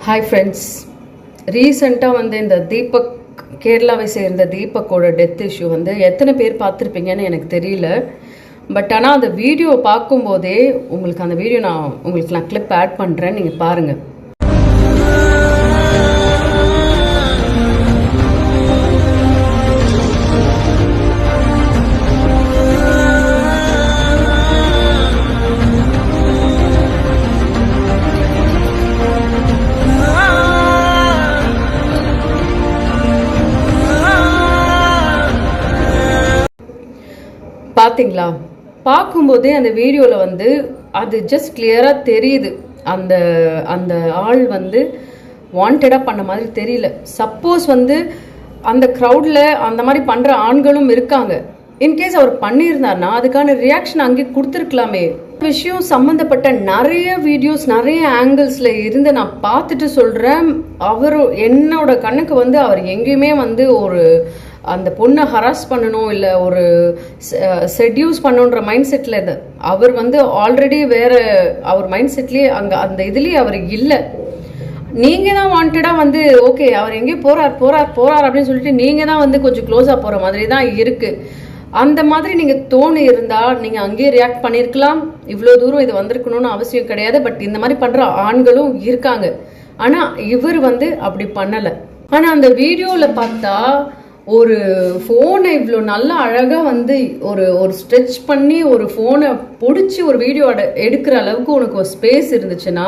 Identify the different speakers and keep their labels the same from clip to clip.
Speaker 1: Hi friends, ரீசெண்டாக வந்து இந்த தீபக் கேரளாவை சேர்ந்த தீபக்கோட டெத் இஷ்யூ வந்து எத்தனை பேர் பார்த்துருப்பீங்கன்னு எனக்கு தெரியல. பட் ஆனால் அந்த வீடியோ பார்க்கும்போதே உங்களுக்கு அந்த வீடியோ நான் கிளிப் ஆட் பண்ணுறேன், நீங்கள் பாருங்கள். பார்த்தீங்களா? பார்க்கும்போதே அந்த வீடியோவில் வந்து அது ஜஸ்ட் கிளியராக தெரியுது. அந்த அந்த ஆள் வந்து வாண்டடாக பண்ண மாதிரி தெரியல. சப்போஸ் வந்து அந்த க்ரௌடில் அந்த மாதிரி பண்ணுற ஆண்களும் இருக்காங்க. இன்கேஸ் அவர் பண்ணியிருந்தார்னா அதுக்கான ரியாக்ஷன் அங்கே கொடுத்துருக்கலாமே. விஷயம் சம்மந்தப்பட்ட நிறைய வீடியோஸ் நிறைய ஆங்கிள்ஸில் இருந்து நான் பார்த்துட்டு சொல்கிறேன். அவர் என்னோட கண்ணுக்கு வந்து அவர் எங்கேயுமே வந்து ஒரு அந்த பொண்ணை ஹராஸ் பண்ணணும் இல்லை ஒரு செட்யூஸ் பண்ணணுன்ற மைண்ட் செட்டில் இது அவர் வந்து ஆல்ரெடி வேறு அவர் மைண்ட் செட்லேயே அங்கே அந்த இதுலேயே அவர் இல்லை. நீங்கள் தான் வாண்டடாக வந்து ஓகே அவர் எங்கேயோ போகிறார் அப்படின்னு சொல்லிட்டு நீங்கள் தான் வந்து கொஞ்சம் க்ளோஸாக போகிற மாதிரி தான் இருக்குது. அந்த மாதிரி நீங்கள் தோணு இருந்தால் நீங்கள் அங்கேயே ரியாக்ட் பண்ணியிருக்கலாம். இவ்வளோ தூரம் இது வந்திருக்கணும்னு அவசியம் கிடையாது. பட் இந்த மாதிரி பண்ணுற ஆண்களும் இருக்காங்க. ஆனால் இவர் வந்து அப்படி பண்ணலை. ஆனால் அந்த வீடியோவில் பார்த்தா ஒரு ஃபோனை இவ்வளோ நல்லா அழகாக வந்து ஒரு ஸ்ட்ரெச் பண்ணி ஒரு ஃபோனை பிடிச்சி ஒரு வீடியோ எடுக்கிற அளவுக்கு உனக்கு ஒரு ஸ்பேஸ் இருந்துச்சுன்னா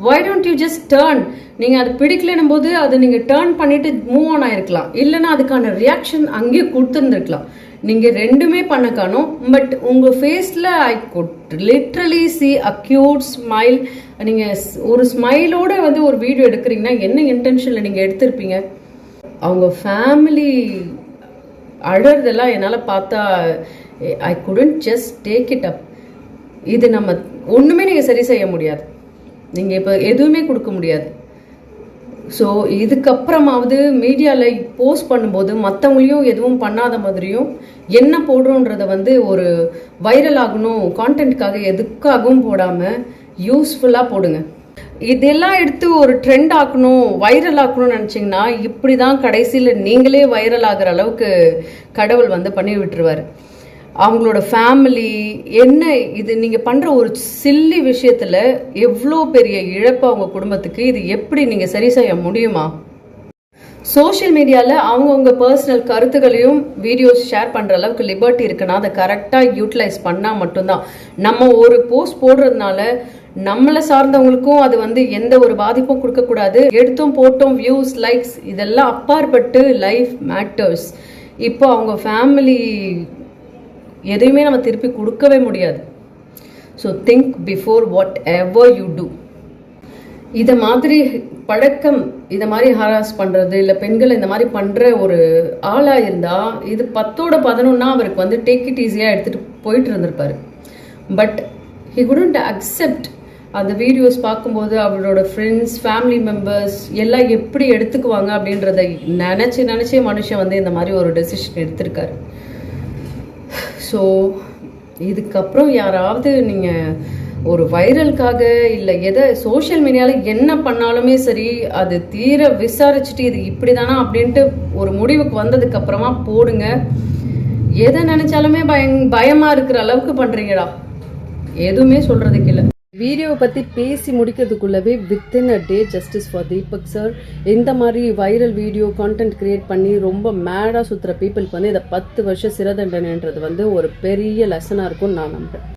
Speaker 1: why don't you just turn? நீங்கள் அது பிடிக்கலன்னும் போது அதை நீங்கள் டேர்ன் பண்ணிட்டு மூவ் ஆன் ஆயிருக்கலாம். இல்லைன்னா அதுக்கான ரியாக்ஷன் அங்கேயே கொடுத்துருந்துருக்கலாம். நீங்கள் ரெண்டுமே பண்ண காணும். பட் உங்கள் ஃபேஸில் I could literally C a cute smile. நீங்கள் ஒரு ஸ்மைலோட வந்து ஒரு வீடியோ எடுக்கிறீங்கன்னா என்ன இன்டென்ஷனில் நீங்கள் எடுத்திருப்பீங்க? அவங்க ஃபேமிலி அழறதெல்லாம் என்னால் பார்த்தா ஐ couldn't just take it up. இது நம்ம ஒன்றுமே நீங்கள் சரி செய்ய முடியாது. நீங்கள் இப்போ எதுவுமே கொடுக்க முடியாது. ஸோ இதுக்கப்புறமாவது மீடியாவில் போஸ்ட் பண்ணும்போது மற்றவங்களையும் எதுவும் பண்ணாத மாதிரியும் என்ன போடுறோன்றதை வந்து ஒரு வைரல் ஆகணும் கான்டென்ட்காக எதுக்காகவும் போடாமல் யூஸ்ஃபுல்லாக போடுங்க. இதெல்லாம் எடுத்து ஒரு ட்ரெண்ட் ஆக்கணும் வைரல் ஆக்கணும்னு நினச்சிங்கன்னா இப்படி தான் கடைசியில் நீங்களே வைரல் ஆகிற அளவுக்கு கடவுள் வந்து பண்ணி விட்டுருவார். அவங்களோட ஃபேமிலி என்ன இது நீங்கள் பண்ணுற ஒரு சில்லி விஷயத்தில் எவ்வளோ பெரிய இழப்பு அவங்க குடும்பத்துக்கு. இது எப்படி நீங்கள் சரி செய்ய முடியுமா? சோஷியல் மீடியாவில் அவங்கவுங்க பர்சனல் கருத்துக்களையும் வீடியோஸ் ஷேர் பண்ணுற அளவுக்கு லிபர்ட்டி இருக்குன்னா அதை கரெக்டாக யூட்டிலைஸ் பண்ணால் மட்டும்தான். நம்ம ஒரு போஸ்ட் போடுறதுனால நம்மளை சார்ந்தவங்களுக்கும் அது வந்து எந்த ஒரு பாதிப்பும் கொடுக்கக்கூடாது. எடுத்தோம் போட்டோம் வியூஸ் லைக்ஸ் இதெல்லாம் அப்பாற்பட்டு லைஃப் மேட்டர்ஸ். இப்போ அவங்க ஃபேமிலி எதையுமே நம்ம திருப்பி கொடுக்கவே முடியாது. So think before whatever you do. இதை மாதிரி பழக்கம் இதை மாதிரி ஹராஸ் பண்ணுறது இல்லை பெண்கள் இந்த மாதிரி பண்ணுற ஒரு ஆளாக இருந்தால் இது 10/11 அவருக்கு வந்து டேக் இட் ஈஸியாக எடுத்துகிட்டு போயிட்டு இருந்திருப்பார். But he couldn't accept. அந்த வீடியோஸ் பார்க்கும்போது அவரோட ஃப்ரெண்ட்ஸ் ஃபேமிலி மெம்பர்ஸ் எல்லாம் எப்படி எடுத்துக்குவாங்க அப்படின்றத நினச்சே மனுஷன் வந்து இந்த மாதிரி ஒரு டெசிஷன் எடுத்திருக்காரு. ஸோ இதுக்கப்புறம் யாராவது நீங்கள் ஒரு வைரலுக்காக இல்லை எதை சோஷியல் மீடியாவில் என்ன பண்ணாலுமே சரி அது தீர விசாரிச்சுட்டு இது இப்படி தானா அப்படின்ட்டு ஒரு முடிவுக்கு வந்ததுக்கு அப்புறமா போடுங்க. எதை நினைச்சாலுமே பயமாக இருக்கிற அளவுக்கு பண்ணுறீங்கடா. எதுவுமே சொல்கிறதுக்கு இல்லை. வீடியோவை பற்றி பேசி முடிக்கிறதுக்குள்ளவே within a day justice for Deepak sir. இந்த மாதிரி வைரல் வீடியோ கான்டென்ட் கிரியேட் பண்ணி ரொம்ப மேடாக சுற்றுற பீப்புளுக்கு வந்து இதை 10 வருஷம் சிறை தண்டனைன்றது வந்து ஒரு பெரிய லெசனாக இருக்கும்னு நான் நம்புகிறேன்.